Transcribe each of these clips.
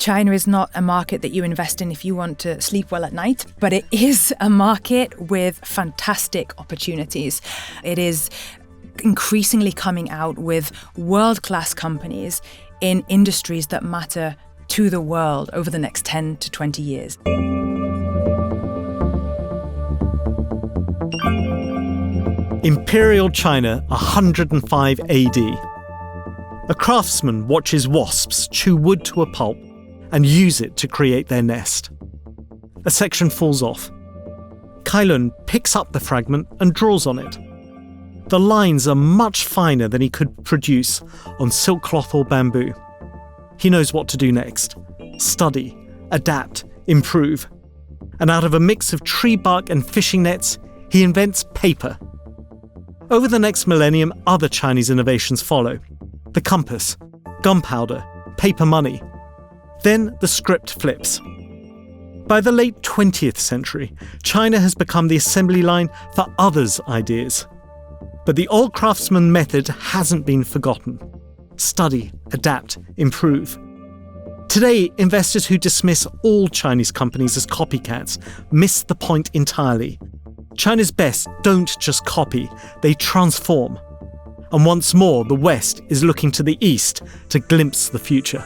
China is not a market that you invest in if you want to sleep well at night, but it is a market with fantastic opportunities. It is increasingly coming out with world-class companies in industries that matter to the world over the next 10 to 20 years. Imperial China, 105 AD. A craftsman watches wasps chew wood to a pulp and use it to create their nest. A section falls off. Kailun picks up the fragment and draws on it. The lines are much finer than he could produce on silk cloth or bamboo. He knows what to do next. Study, adapt, improve. And out of a mix of tree bark and fishing nets, he invents paper. Over the next millennium, other Chinese innovations follow. The compass, gunpowder, paper money. Then the script flips. By the late 20th century, China has become the assembly line for others' ideas. But the old craftsman method hasn't been forgotten. Study, adapt, improve. Today, investors who dismiss all Chinese companies as copycats miss the point entirely. China's best don't just copy, they transform. And once more, the West is looking to the East to glimpse the future.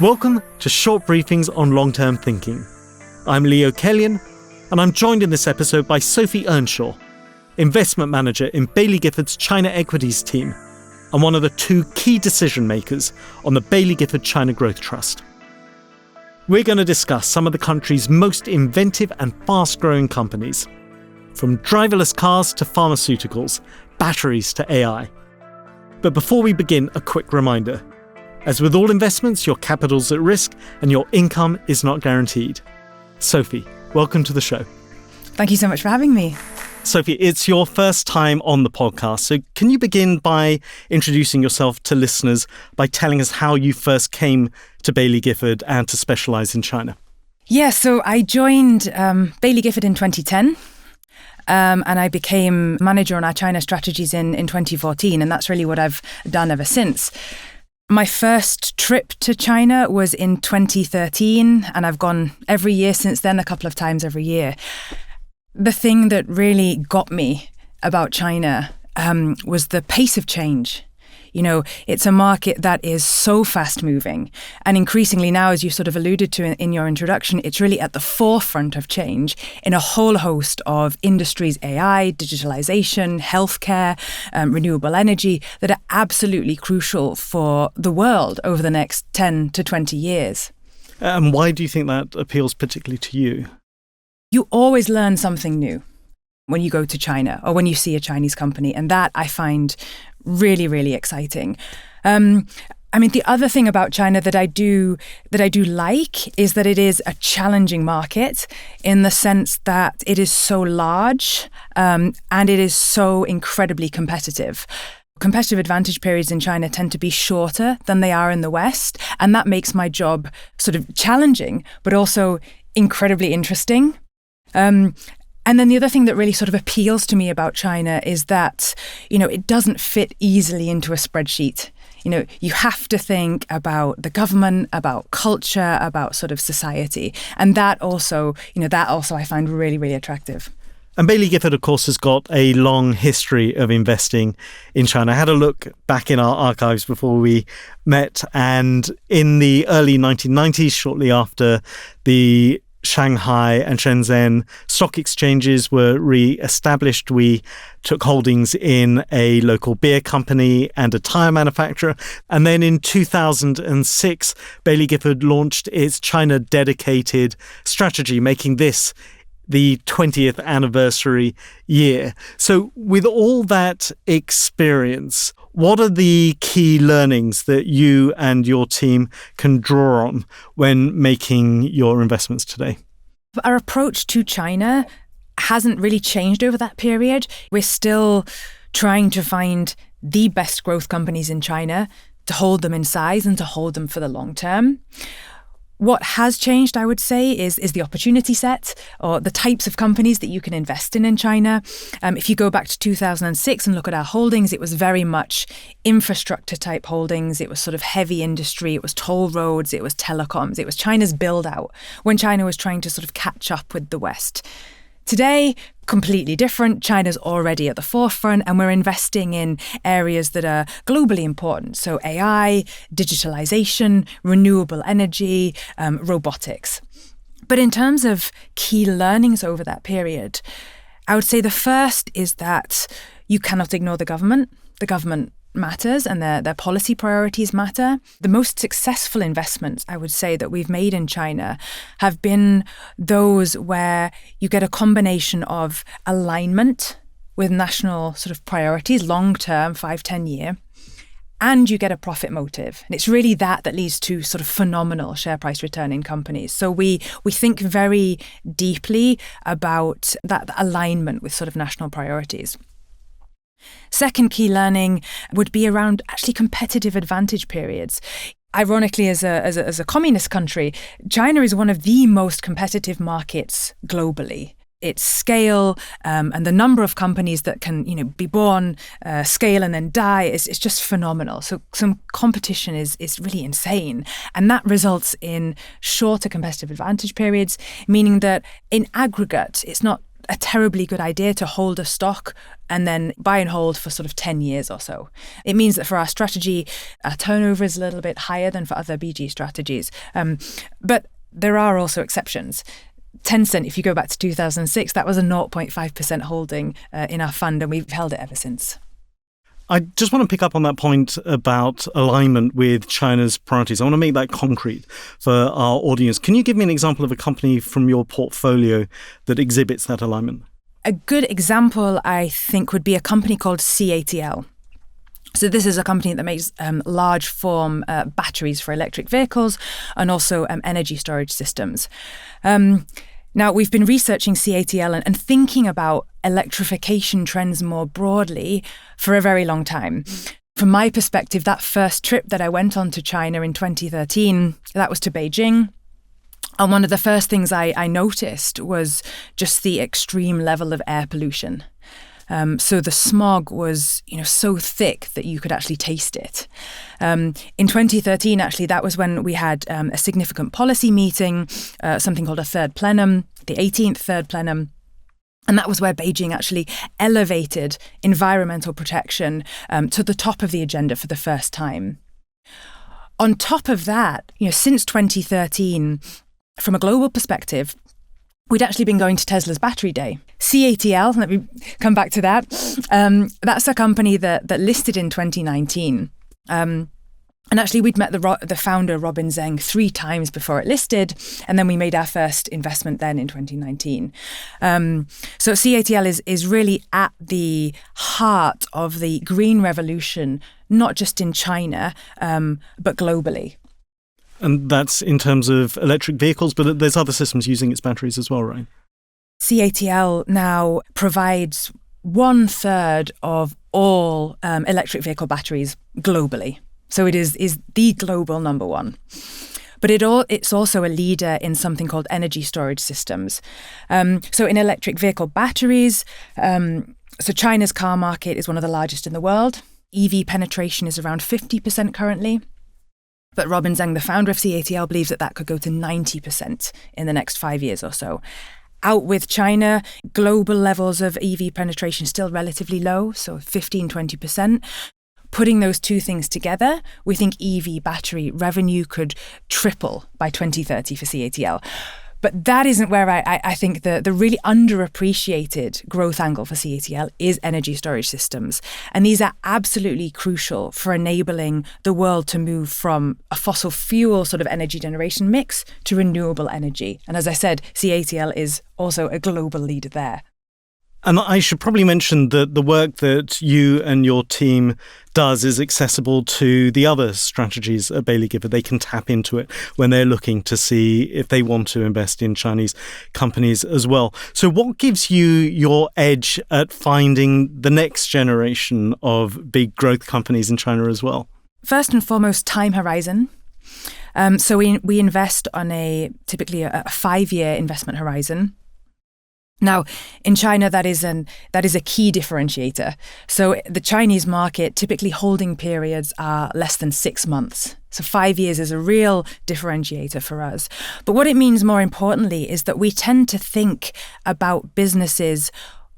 Welcome to Short Briefings on Long-Term Thinking. I'm Leo Kellion, and I'm joined in this episode by Sophie Earnshaw, investment manager in Baillie Gifford's China Equities team, and one of the two key decision makers on the Baillie Gifford China Growth Trust. We're going to discuss some of the country's most inventive and fast-growing companies, from driverless cars to pharmaceuticals, batteries to AI. But before we begin, a quick reminder. As with all investments, your capital's at risk and your income is not guaranteed. Sophie, welcome to the show. Thank you so much for having me. Sophie, it's your first time on the podcast, so can you begin by introducing yourself to listeners by telling us how you first came to Baillie Gifford and to specialise in China? Yeah, so I joined Baillie Gifford in 2010. And I became manager on our China strategies in 2014, and that's really what I've done ever since. My first trip to China was in 2013, and I've gone every year since then, a couple of times every year. The thing that really got me about China was the pace of change. You know, it's a market that is so fast moving. And increasingly now, as you sort of alluded to in your introduction, it's really at the forefront of change in a whole host of industries, AI, digitalization, healthcare, renewable energy, that are absolutely crucial for the world over the next 10 to 20 years. And why do you think that appeals particularly to you? You always learn something new when you go to China or when you see a Chinese company. And that I find really, really exciting. The other thing about China that I do like is that it is a challenging market in the sense that it is so large and it is so incredibly competitive. Competitive advantage periods in China tend to be shorter than they are in the West, and that makes my job sort of challenging, but also incredibly interesting. And then the other thing that really sort of appeals to me about China is that, it doesn't fit easily into a spreadsheet. You have to think about the government, about culture, about sort of society. And that also I find really, really attractive. And Baillie Gifford, of course, has got a long history of investing in China. I had a look back in our archives before we met, and in the early 1990s, shortly after the Shanghai and Shenzhen stock exchanges were re-established, we took holdings in a local beer company and a tyre manufacturer. And then in 2006, Baillie Gifford launched its China-dedicated strategy, making this the 20th anniversary year. So with all that experience, what are the key learnings that you and your team can draw on when making your investments today? Our approach to China hasn't really changed over that period. We're still trying to find the best growth companies in China, to hold them in size and to hold them for the long term. What has changed, I would say, is the opportunity set or the types of companies that you can invest in China. If you go back to 2006 and look at our holdings, it was very much infrastructure type holdings. It was sort of heavy industry. It was toll roads. It was telecoms. It was China's build out when China was trying to sort of catch up with the West. Today, completely different. China's already at the forefront and we're investing in areas that are globally important. So AI, digitalization, renewable energy, robotics. But in terms of key learnings over that period, I would say the first is that you cannot ignore the government. The government matters and their policy priorities matter. The most successful investments, I would say, that we've made in China have been those where you get a combination of alignment with national sort of priorities, long-term, 5-10 year, and you get a profit motive. And it's really that leads to sort of phenomenal share price return in companies. So we think very deeply about that alignment with sort of national priorities. Second key learning would be around actually competitive advantage periods. Ironically, as a communist country, China is one of the most competitive markets globally. Its scale and the number of companies that can, be born, scale and then die is just phenomenal. So some competition is really insane. And that results in shorter competitive advantage periods, meaning that in aggregate, it's not a terribly good idea to hold a stock and then buy and hold for sort of 10 years or so. It means that for our strategy, our turnover is a little bit higher than for other BG strategies. But there are also exceptions. Tencent, if you go back to 2006, that was a 0.5% holding in our fund, and we've held it ever since. I just want to pick up on that point about alignment with China's priorities. I want to make that concrete for our audience. Can you give me an example of a company from your portfolio that exhibits that alignment? A good example, I think, would be a company called CATL. So this is a company that makes large form batteries for electric vehicles and also energy storage systems. Now, we've been researching CATL and thinking about electrification trends more broadly for a very long time. From my perspective, that first trip that I went on to China in 2013, that was to Beijing. And one of the first things I noticed was just the extreme level of air pollution. So the smog was, so thick that you could actually taste it. In 2013, actually, that was when we had a significant policy meeting, something called a third plenum, the 18th third plenum. And that was where Beijing actually elevated environmental protection to the top of the agenda for the first time. On top of that, since 2013, from a global perspective, we'd actually been going to Tesla's Battery Day. CATL, let me come back to that. That's a company that listed in 2019. And actually, we'd met the founder, Robin Zeng, 3 times before it listed. And then we made our first investment then in 2019. So CATL is really at the heart of the green revolution, not just in China, but globally. And that's in terms of electric vehicles, but there's other systems using its batteries as well, right? CATL now provides 1/3 of all electric vehicle batteries globally. So it is the global number one. But it's also a leader in something called energy storage systems. So in electric vehicle batteries, so China's car market is one of the largest in the world. EV penetration is around 50% currently. But Robin Zeng, the founder of CATL, believes that could go to 90% in the next 5 years or so. Out with China, global levels of EV penetration still relatively low, so 15-20%. Putting those two things together, we think EV battery revenue could triple by 2030 for CATL. But that isn't where I think the really underappreciated growth angle for CATL is energy storage systems. And these are absolutely crucial for enabling the world to move from a fossil fuel sort of energy generation mix to renewable energy. And as I said, CATL is also a global leader there. And I should probably mention that the work that you and your team does is accessible to the other strategies at Baillie Gifford. They can tap into it when they're looking to see if they want to invest in Chinese companies as well. So what gives you your edge at finding the next generation of big growth companies in China as well? First and foremost, time horizon. So we invest on typically a 5-year investment horizon. Now, in China, that is a key differentiator. So the Chinese market, typically holding periods are less than 6 months. So 5 years is a real differentiator for us. But what it means more importantly is that we tend to think about businesses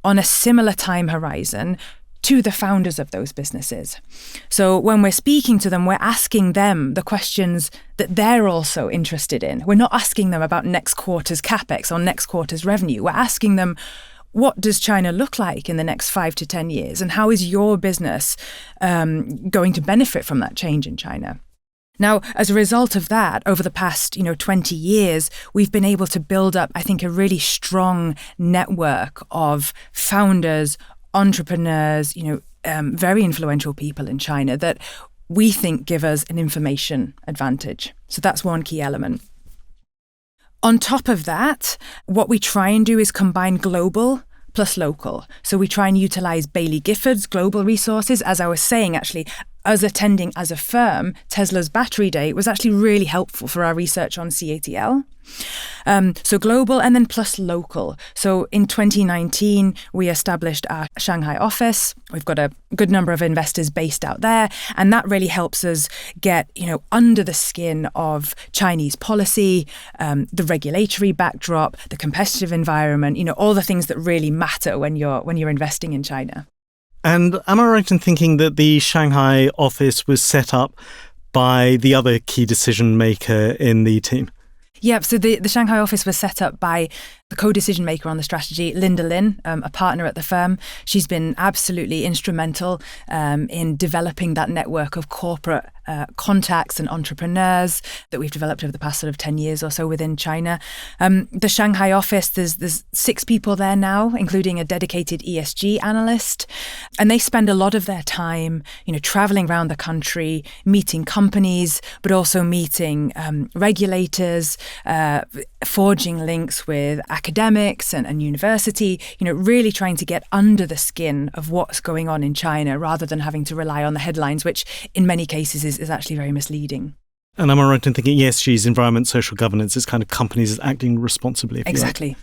on a similar time horizon to the founders of those businesses. So when we're speaking to them, we're asking them the questions that they're also interested in. We're not asking them about next quarter's capex or next quarter's revenue. We're asking them, what does China look like in the next 5 to 10 years? And how is your business going to benefit from that change in China? Now, as a result of that, over the past 20 years, we've been able to build up, I think, a really strong network of founders, entrepreneurs, very influential people in China that we think give us an information advantage. So that's one key element. On top of that, what we try and do is combine global plus local. So we try and utilize Baillie Gifford's global resources. As I was saying, actually, us attending as a firm Tesla's Battery Day was actually really helpful for our research on CATL. So global and then plus local. So in 2019, we established our Shanghai office. We've got a good number of investors based out there. And that really helps us get, under the skin of Chinese policy, the regulatory backdrop, the competitive environment, all the things that really matter when you're investing in China. And am I right in thinking that the Shanghai office was set up by the other key decision maker in the team? Yeah, so the Shanghai office was set up by the co-decision maker on the strategy, Linda Lin, a partner at the firm. She's been absolutely instrumental in developing that network of corporate contacts and entrepreneurs that we've developed over the past sort of 10 years or so within China. The Shanghai office, there's 6 people there now, including a dedicated ESG analyst. And they spend a lot of their time, traveling around the country, meeting companies, but also meeting regulators, forging links with academics and university, really trying to get under the skin of what's going on in China rather than having to rely on the headlines, which in many cases is actually very misleading. And am I right in thinking ESG is environment, social governance, is kind of companies acting responsibly? Exactly.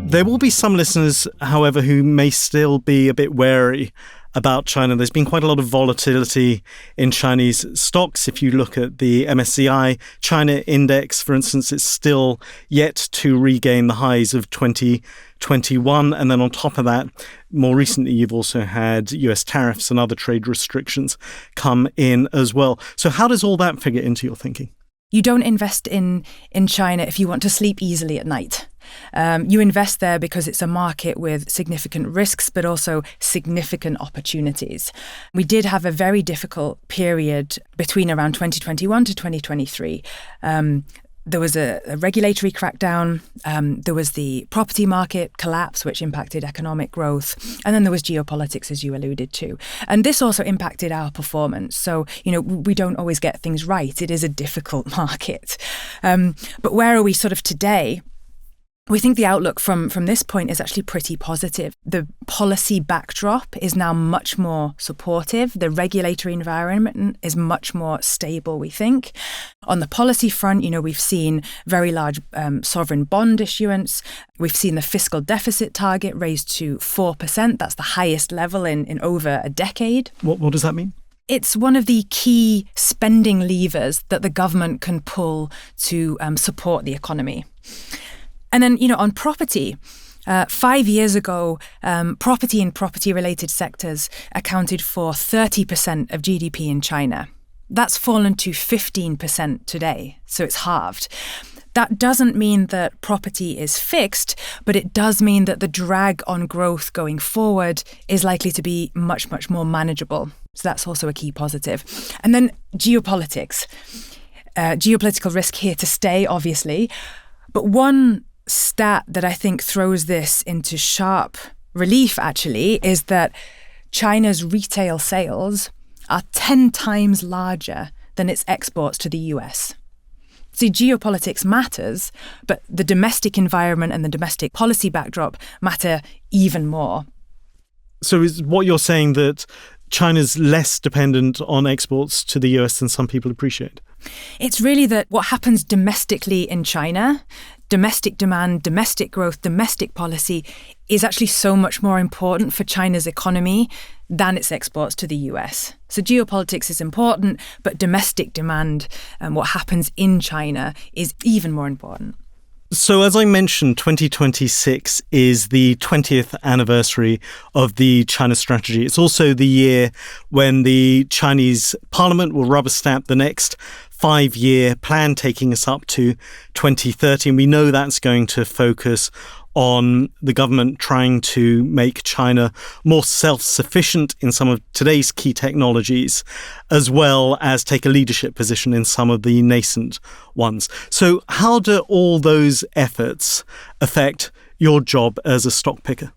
There will be some listeners, however, who may still be a bit wary about China. There's been quite a lot of volatility in Chinese stocks. If you look at the MSCI China index, for instance, it's still yet to regain the highs of 2021. And then on top of that, more recently, you've also had US tariffs and other trade restrictions come in as well. So how does all that figure into your thinking? You don't invest in China if you want to sleep easily at night. You invest there because it's a market with significant risks, but also significant opportunities. We did have a very difficult period between around 2021 to 2023. There was a regulatory crackdown, there was the property market collapse, which impacted economic growth, and then there was geopolitics, as you alluded to. And this also impacted our performance. So, we don't always get things right. It is a difficult market. But where are we sort of today? We think the outlook from this point is actually pretty positive. The policy backdrop is now much more supportive. The regulatory environment is much more stable, we think. On the policy front, we've seen very large sovereign bond issuance. We've seen the fiscal deficit target raised to 4%. That's the highest level in over a decade. What does that mean? It's one of the key spending levers that the government can pull to support the economy. And then, on property, 5 years ago, property and property-related sectors accounted for 30% of GDP in China. That's fallen to 15% today, so it's halved. That doesn't mean that property is fixed, but it does mean that the drag on growth going forward is likely to be much, much more manageable. So that's also a key positive. And then geopolitics. Geopolitical risk here to stay, obviously. But one stat that I think throws this into sharp relief, actually, is that China's retail sales are 10 times larger than its exports to the US. See, geopolitics matters, but the domestic environment and the domestic policy backdrop matter even more. So is what you're saying that China's less dependent on exports to the US than some people appreciate? It's really that what happens domestically in China, domestic demand, domestic growth, domestic policy, is actually so much more important for China's economy than its exports to the US. So geopolitics is important, but domestic demand and what happens in China is even more important. So as I mentioned, 2026 is the 20th anniversary of the China strategy. It's also the year when the Chinese parliament will rubber stamp the next 5-year plan taking us up to 2030. And we know that's going to focus on the government trying to make China more self-sufficient in some of today's key technologies, as well as take a leadership position in some of the nascent ones. So how do all those efforts affect your job as a stock picker?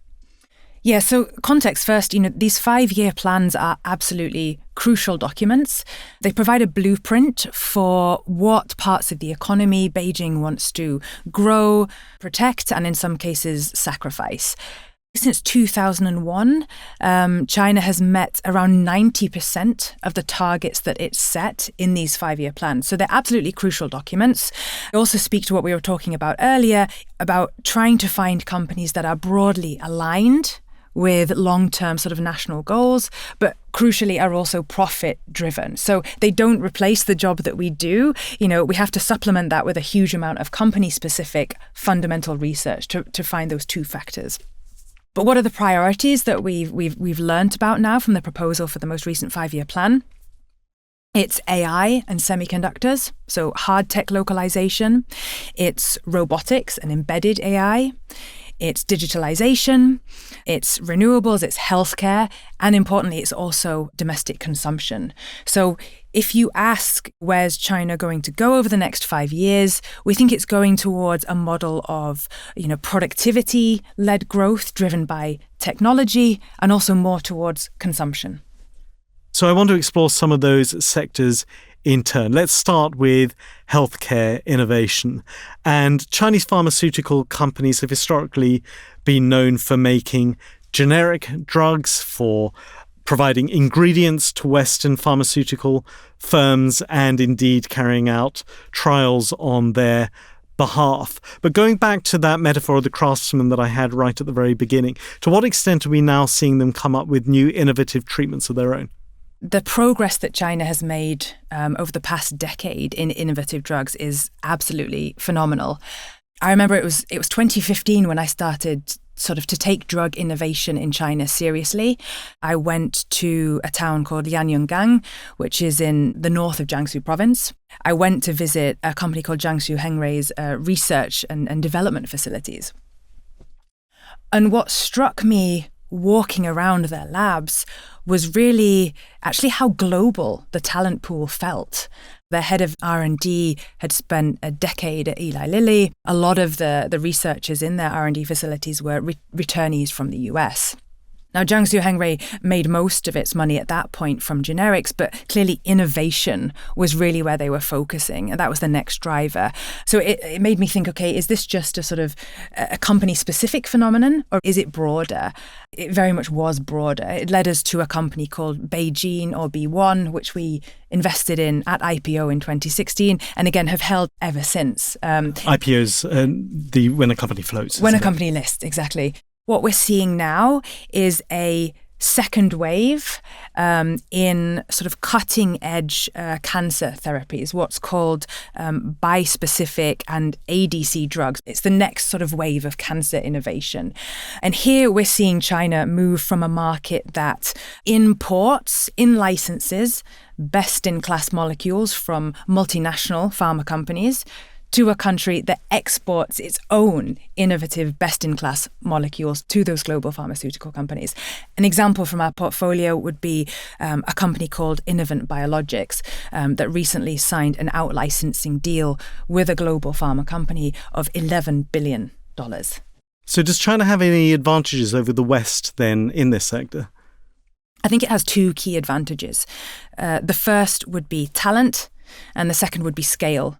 Yeah, so context first, these 5-year plans are absolutely crucial documents. They provide a blueprint for what parts of the economy Beijing wants to grow, protect, and in some cases sacrifice. Since 2001, China has met around 90% of the targets that it's set in these 5-year plans. So they're absolutely crucial documents. They also speak to what we were talking about earlier, about trying to find companies that are broadly aligned with long-term sort of national goals, but crucially are also profit-driven. So they don't replace the job that we do. We have to supplement that with a huge amount of company-specific fundamental research to find those two factors. But what are the priorities that we've learnt about now from the proposal for the most recent 5-year plan? It's AI and semiconductors, so hard tech localization. It's robotics and embedded AI. It's digitalization, it's renewables, it's healthcare, and importantly, it's also domestic consumption. So if you ask where's China going to go over the next 5 years, we think it's going towards a model of, productivity-led growth driven by technology and also more towards consumption. So I want to explore some of those sectors in turn. Let's start with healthcare innovation. And Chinese pharmaceutical companies have historically been known for making generic drugs, for providing ingredients to Western pharmaceutical firms, and indeed carrying out trials on their behalf. But going back to that metaphor of the craftsman that I had right at the very beginning, to what extent are we now seeing them come up with new innovative treatments of their own? The progress that China has made over the past decade in innovative drugs is absolutely phenomenal. I remember it was 2015 when I started sort of to take drug innovation in China seriously. I went to a town called Lianyungang, which is in the north of Jiangsu province. I went to visit a company called Jiangsu Hengrai's research and development facilities. And what struck me walking around their labs was really actually how global the talent pool felt. Their head of R&D had spent a decade at Eli Lilly. A lot of the researchers in their R&D facilities were returnees from the US. Now, Jiangsu Hengrui made most of its money at that point from generics, but clearly innovation was really where they were focusing, and that was the next driver. So it made me think, okay, is this just a sort of a company-specific phenomenon, or is it broader? It very much was broader. It led us to a company called Beijing, or B1, which we invested in at IPO in 2016, and again have held ever since. IPOs, when a company floats. When a company lists, exactly. What we're seeing now is a second wave in sort of cutting-edge cancer therapies, what's called bispecific and ADC drugs. It's the next sort of wave of cancer innovation. And here we're seeing China move from a market that imports, in-licenses, best-in-class molecules from multinational pharma companies to a country that exports its own innovative best-in-class molecules to those global pharmaceutical companies. An example from our portfolio would be a company called Innovent Biologics that recently signed an out-licensing deal with a global pharma company of $11 billion. So does China have any advantages over the West then in this sector? I think it has two key advantages. The first would be talent, and the second would be scale.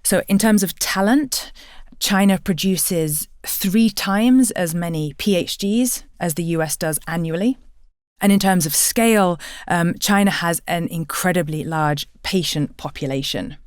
So in terms of talent, China produces 3 times as many PhDs as the US does annually. And in terms of scale, China has an incredibly large patient population.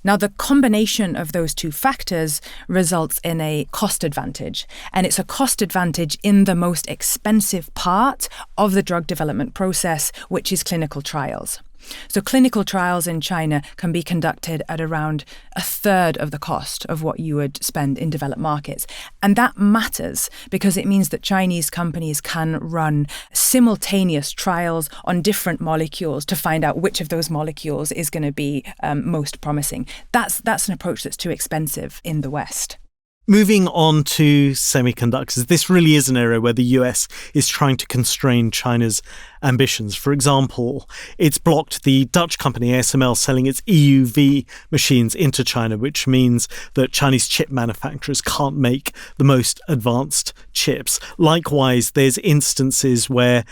Now, the combination of those 2 factors results in a cost advantage. And it's a cost advantage in the most expensive part of the drug development process, which is clinical trials. So clinical trials in China can be conducted at around a third of the cost of what you would spend in developed markets. And that matters because it means that Chinese companies can run simultaneous trials on different molecules to find out which of those molecules is going to be most promising. That's an approach that's too expensive in the West. Moving on to semiconductors, this really is an area where the US is trying to constrain China's ambitions. For example, it's blocked the Dutch company ASML selling its EUV machines into China, which means that Chinese chip manufacturers can't make the most advanced chips. Likewise, there's instances where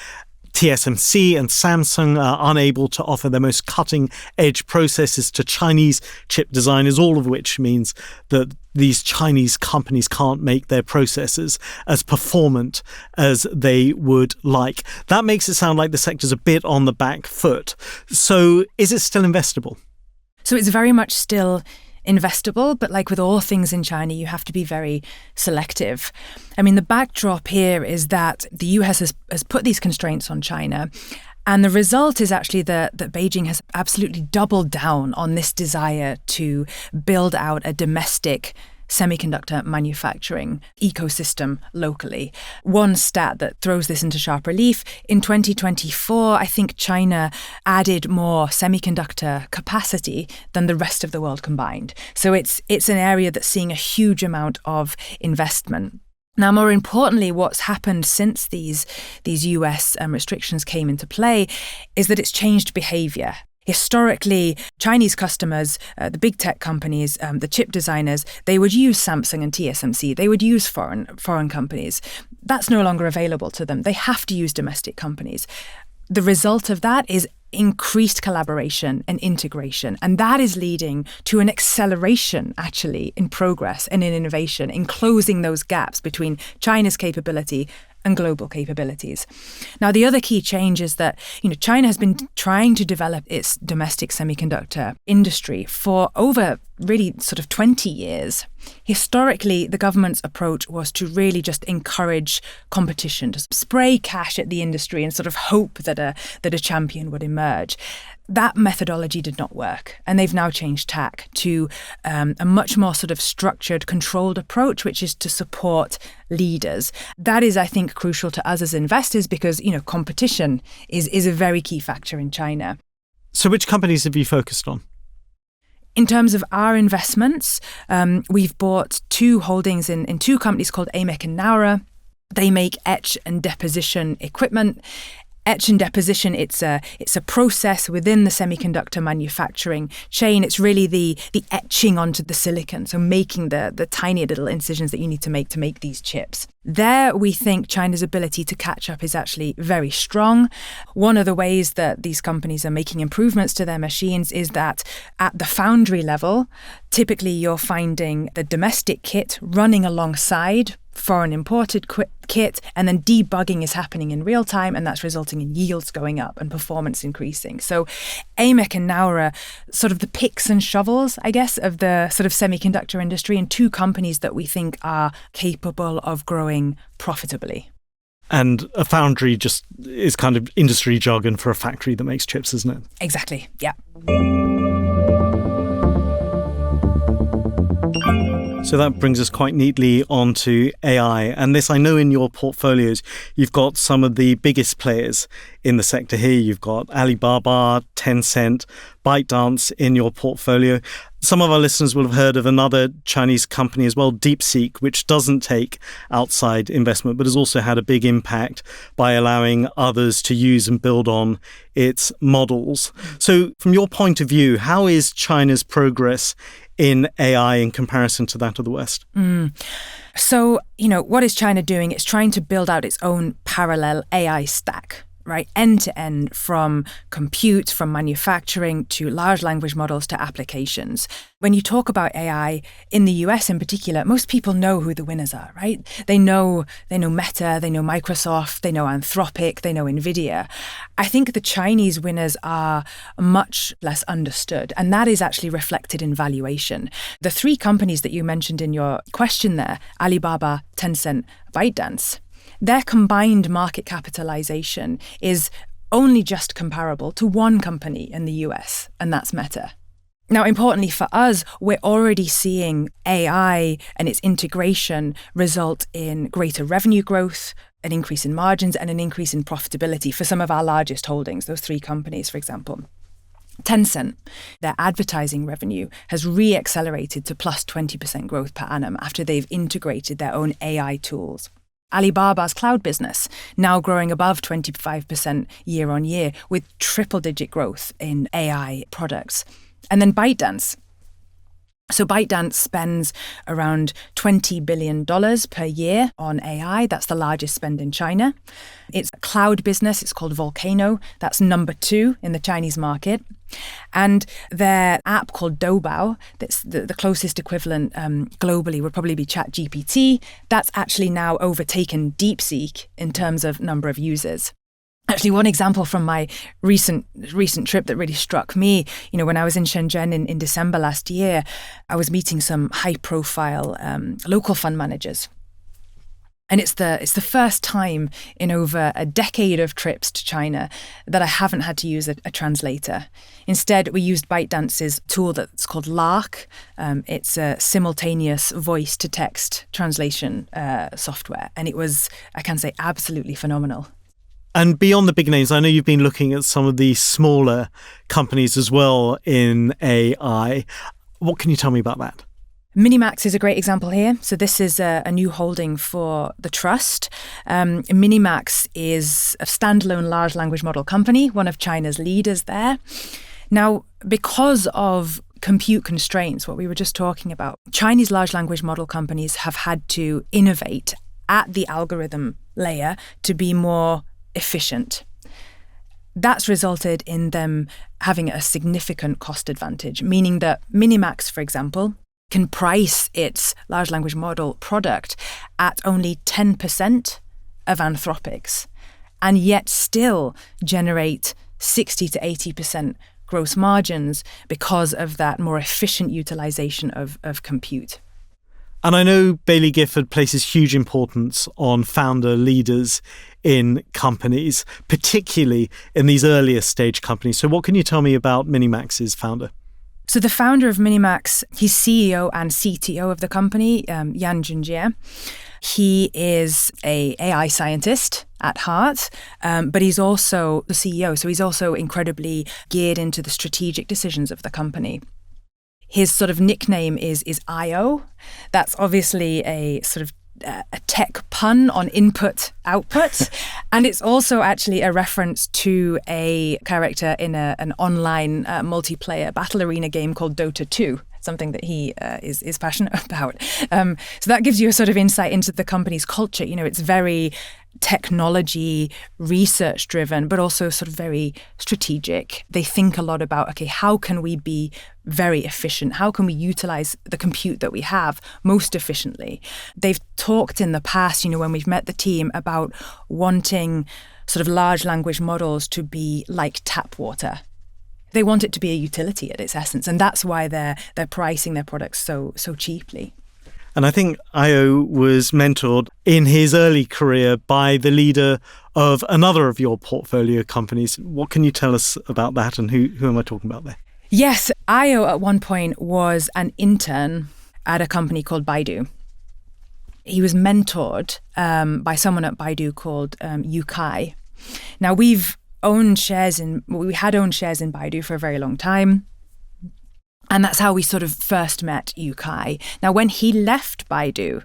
TSMC and Samsung are unable to offer their most cutting-edge processes to Chinese chip designers, all of which means that these Chinese companies can't make their processors as performant as they would like. That makes it sound like the sector's a bit on the back foot. So is it still investable? So it's very much still investable, but like with all things in China, you have to be very selective. I mean, the backdrop here is that the US has put these constraints on China, and the result is actually that Beijing has absolutely doubled down on this desire to build out a domestic semiconductor manufacturing ecosystem locally. One stat that throws this into sharp relief, in 2024, I think China added more semiconductor capacity than the rest of the world combined. So it's an area that's seeing a huge amount of investment. Now, more importantly, what's happened since these US restrictions came into play is that it's changed behavior. Historically, Chinese customers, the big tech companies, the chip designers, they would use Samsung and TSMC. They would use foreign companies. That's no longer available to them. They have to use domestic companies. The result of that is increased collaboration and integration. And that is leading to an acceleration, actually, in progress and in innovation, in closing those gaps between China's capability and global capabilities. Now, the other key change is that, China has been trying to develop its domestic semiconductor industry for over really sort of 20 years. Historically, the government's approach was to really just encourage competition, to spray cash at the industry and sort of hope that a champion would emerge. That methodology did not work, and they've now changed tack to a much more sort of structured, controlled approach, which is to support leaders. That is, I think, crucial to us as investors because, competition is a very key factor in China. So which companies have you focused on? In terms of our investments, we've bought 2 holdings in 2 companies called AMEC and Naura. They make etch and deposition equipment. Etch and deposition, it's a process within the semiconductor manufacturing chain. It's really the etching onto the silicon, so making the tiny little incisions that you need to make these chips. There, we think China's ability to catch up is actually very strong. One of the ways that these companies are making improvements to their machines is that at the foundry level, typically you're finding the domestic kit running alongside foreign imported kit, and then debugging is happening in real time, and that's resulting in yields going up and performance increasing. So AMEC and Naura, sort of the picks and shovels, I guess, of the sort of semiconductor industry, and 2 companies that we think are capable of growing profitably. And a foundry just is kind of industry jargon for a factory that makes chips, isn't it? Exactly, yeah. So that brings us quite neatly onto AI. And this, I know in your portfolios, you've got some of the biggest players in the sector here. You've got Alibaba, Tencent, ByteDance in your portfolio. Some of our listeners will have heard of another Chinese company as well, DeepSeek, which doesn't take outside investment, but has also had a big impact by allowing others to use and build on its models. So from your point of view, how is China's progress in AI in comparison to that of the West? So, what is China doing? It's trying to build out its own parallel AI stack. right? End to end, from compute, from manufacturing to large language models to applications. When you talk about AI in the US in particular, most people know who the winners are, right? They know Meta, they know Microsoft, they know Anthropic, they know Nvidia. I think the Chinese winners are much less understood, and that is actually reflected in valuation. The three companies that you mentioned in your question there, Alibaba, Tencent, ByteDance, their combined market capitalization is only just comparable to one company in the US, and that's Meta. Now, importantly for us, we're already seeing AI and its integration result in greater revenue growth, an increase in margins, and an increase in profitability for some of our largest holdings, those three companies, for example. Tencent, their advertising revenue has re-accelerated to plus 20% growth per annum after they've integrated their own AI tools. Alibaba's cloud business, now growing above 25% year on year with triple-digit growth in AI products. And then ByteDance. So ByteDance spends around $20 billion per year on AI. That's the largest spend in China. Its cloud business, it's called Volcano. That's number 2 in the Chinese market. And their app called Doubao, that's the closest equivalent globally would probably be ChatGPT. That's actually now overtaken DeepSeek in terms of number of users. Actually, one example from my recent trip that really struck me, when I was in Shenzhen in December last year, I was meeting some high-profile local fund managers. And it's the first time in over a decade of trips to China that I haven't had to use a translator. Instead, we used ByteDance's tool that's called Lark. It's a simultaneous voice-to-text translation software. And it was, I can say, absolutely phenomenal. And beyond the big names, I know you've been looking at some of the smaller companies as well in AI. What can you tell me about that? MiniMax is a great example here. So this is a new holding for the trust. MiniMax is a standalone large language model company, one of China's leaders there. Now, because of compute constraints, what we were just talking about, Chinese large language model companies have had to innovate at the algorithm layer to be more efficient. That's resulted in them having a significant cost advantage, meaning that MiniMax, for example, can price its large language model product at only 10% of Anthropic's, and yet still generate 60 to 80% gross margins because of that more efficient utilization of compute. And I know Baillie Gifford places huge importance on founder leaders in companies, particularly in these earlier stage companies. So what can you tell me about MiniMax's founder? So the founder of MiniMax, he's CEO and CTO of the company, Yan Junjie. He is an AI scientist at heart, but he's also the CEO. So he's also incredibly geared into the strategic decisions of the company. His sort of nickname is IO. That's obviously a sort of a tech pun on input-output. And it's also actually a reference to a character in an online multiplayer battle arena game called Dota 2, something that he is passionate about. So that gives you a sort of insight into the company's culture. It's very technology, research-driven, but also sort of very strategic. They think a lot about, okay, how can we be very efficient? How can we utilize the compute that we have most efficiently? They've talked in the past, when we've met the team, about wanting sort of large language models to be like tap water. They want it to be a utility at its essence, and that's why they're pricing their products so cheaply. And I think Io was mentored in his early career by the leader of another of your portfolio companies. What can you tell us about that, and who am I talking about there? Yes, Io at one point was an intern at a company called Baidu. He was mentored by someone at Baidu called Yu Kai. Now, we had owned shares in Baidu for a very long time. And that's how we sort of first met Yu Kai. Now, when he left Baidu,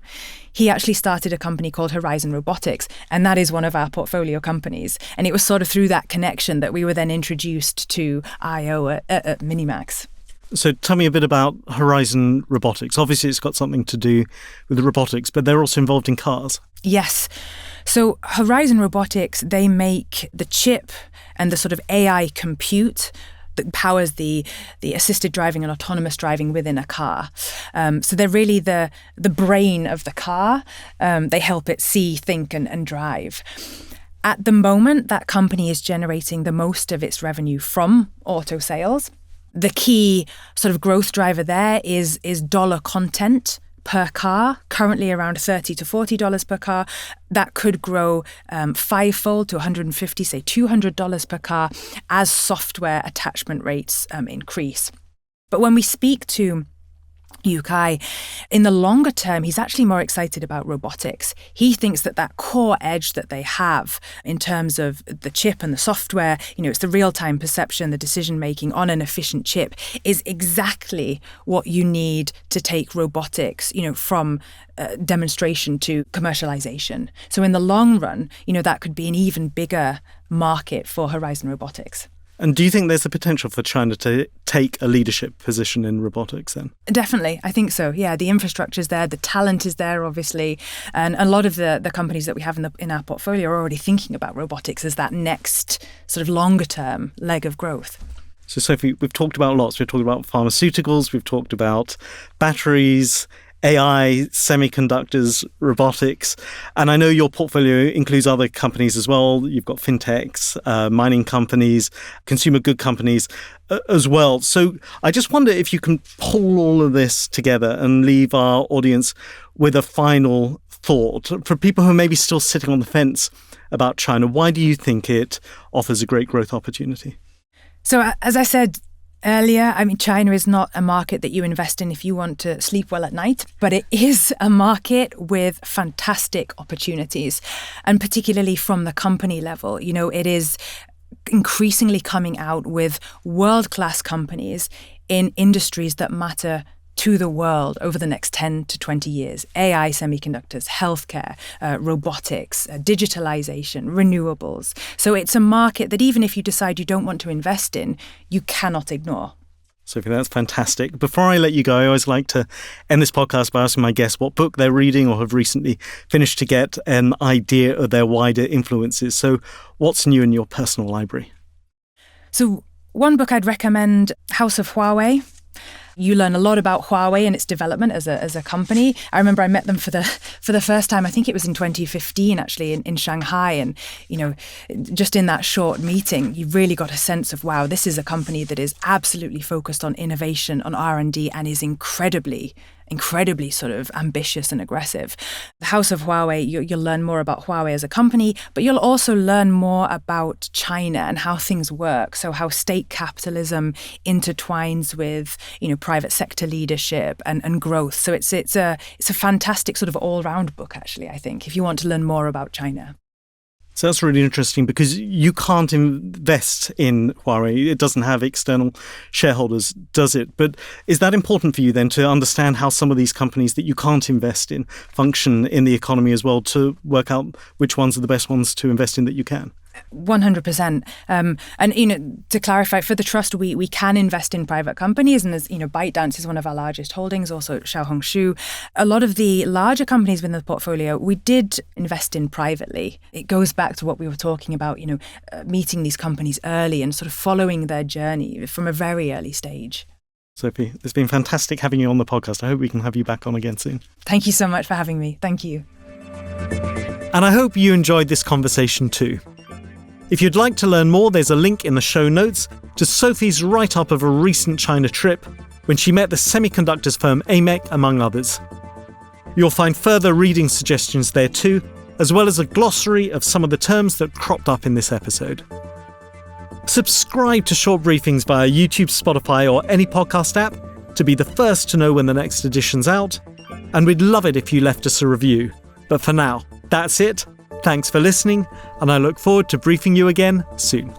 he actually started a company called Horizon Robotics, and that is one of our portfolio companies. And it was sort of through that connection that we were then introduced to IO at MiniMax. So tell me a bit about Horizon Robotics. Obviously, it's got something to do with robotics, but they're also involved in cars. Yes. So Horizon Robotics, they make the chip and the sort of AI compute that powers the assisted driving and autonomous driving within a car. So they're really the brain of the car. They help it see, think, and drive. At the moment, that company is generating the most of its revenue from auto sales. The key sort of growth driver there is dollar content per car, currently around $30 to $40 per car. That could grow fivefold to $150, say $200 per car as software attachment rates increase. But when we speak to Yukai, in the longer term, he's actually more excited about robotics. He thinks that core edge that they have in terms of the chip and the software, it's the real-time perception, the decision-making on an efficient chip, is exactly what you need to take robotics, from demonstration to commercialization. So in the long run, that could be an even bigger market for Horizon Robotics. And do you think there's a potential for China to take a leadership position in robotics then? Definitely. I think so. Yeah, the infrastructure's there, the talent is there, obviously. And a lot of the companies that we have in our portfolio are already thinking about robotics as that next sort of longer term leg of growth. So Sophie, we've talked about lots. We've talked about pharmaceuticals, we've talked about batteries, AI, semiconductors, robotics. And I know your portfolio includes other companies as well. You've got fintechs, mining companies, consumer good companies as well. So I just wonder if you can pull all of this together and leave our audience with a final thought. For people who are maybe still sitting on the fence about China, why do you think it offers a great growth opportunity? So as I said earlier, China is not a market that you invest in if you want to sleep well at night, but it is a market with fantastic opportunities, and particularly from the company level. It is increasingly coming out with world-class companies in industries that matter to the world over the next 10 to 20 years. AI, semiconductors, healthcare, robotics, digitalization, renewables. So it's a market that even if you decide you don't want to invest in, you cannot ignore. Sophie, that's fantastic. Before I let you go, I always like to end this podcast by asking my guests what book they're reading or have recently finished to get an idea of their wider influences. So what's new in your personal library? So one book I'd recommend, House of Huawei. You learn a lot about Huawei and its development as a company. I remember I met them for the first time, I think it was in 2015 actually in Shanghai. And, just in that short meeting, you really got a sense of, wow, this is a company that is absolutely focused on innovation, on R&D, and is incredibly sort of ambitious and aggressive. The House of Huawei, you'll learn more about Huawei as a company, but you'll also learn more about China and how things work. So how state capitalism intertwines with, private sector leadership and growth. So it's a fantastic sort of all-round book, actually, I think, if you want to learn more about China. So that's really interesting because you can't invest in Huawei. It doesn't have external shareholders, does it? But is that important for you then to understand how some of these companies that you can't invest in function in the economy as well, to work out which ones are the best ones to invest in that you can? 100%. And, to clarify, for the trust, we can invest in private companies. And there's, ByteDance is one of our largest holdings, also Xiaohongshu. A lot of the larger companies within the portfolio, we did invest in privately. It goes back to what we were talking about, meeting these companies early and sort of following their journey from a very early stage. Sophie, it's been fantastic having you on the podcast. I hope we can have you back on again soon. Thank you so much for having me. Thank you. And I hope you enjoyed this conversation too. If you'd like to learn more, there's a link in the show notes to Sophie's write-up of a recent China trip when she met the semiconductors firm AMEC, among others. You'll find further reading suggestions there too, as well as a glossary of some of the terms that cropped up in this episode. Subscribe to Short Briefings via YouTube, Spotify, or any podcast app to be the first to know when the next edition's out, and we'd love it if you left us a review. But for now, that's it. Thanks for listening, and I look forward to briefing you again soon.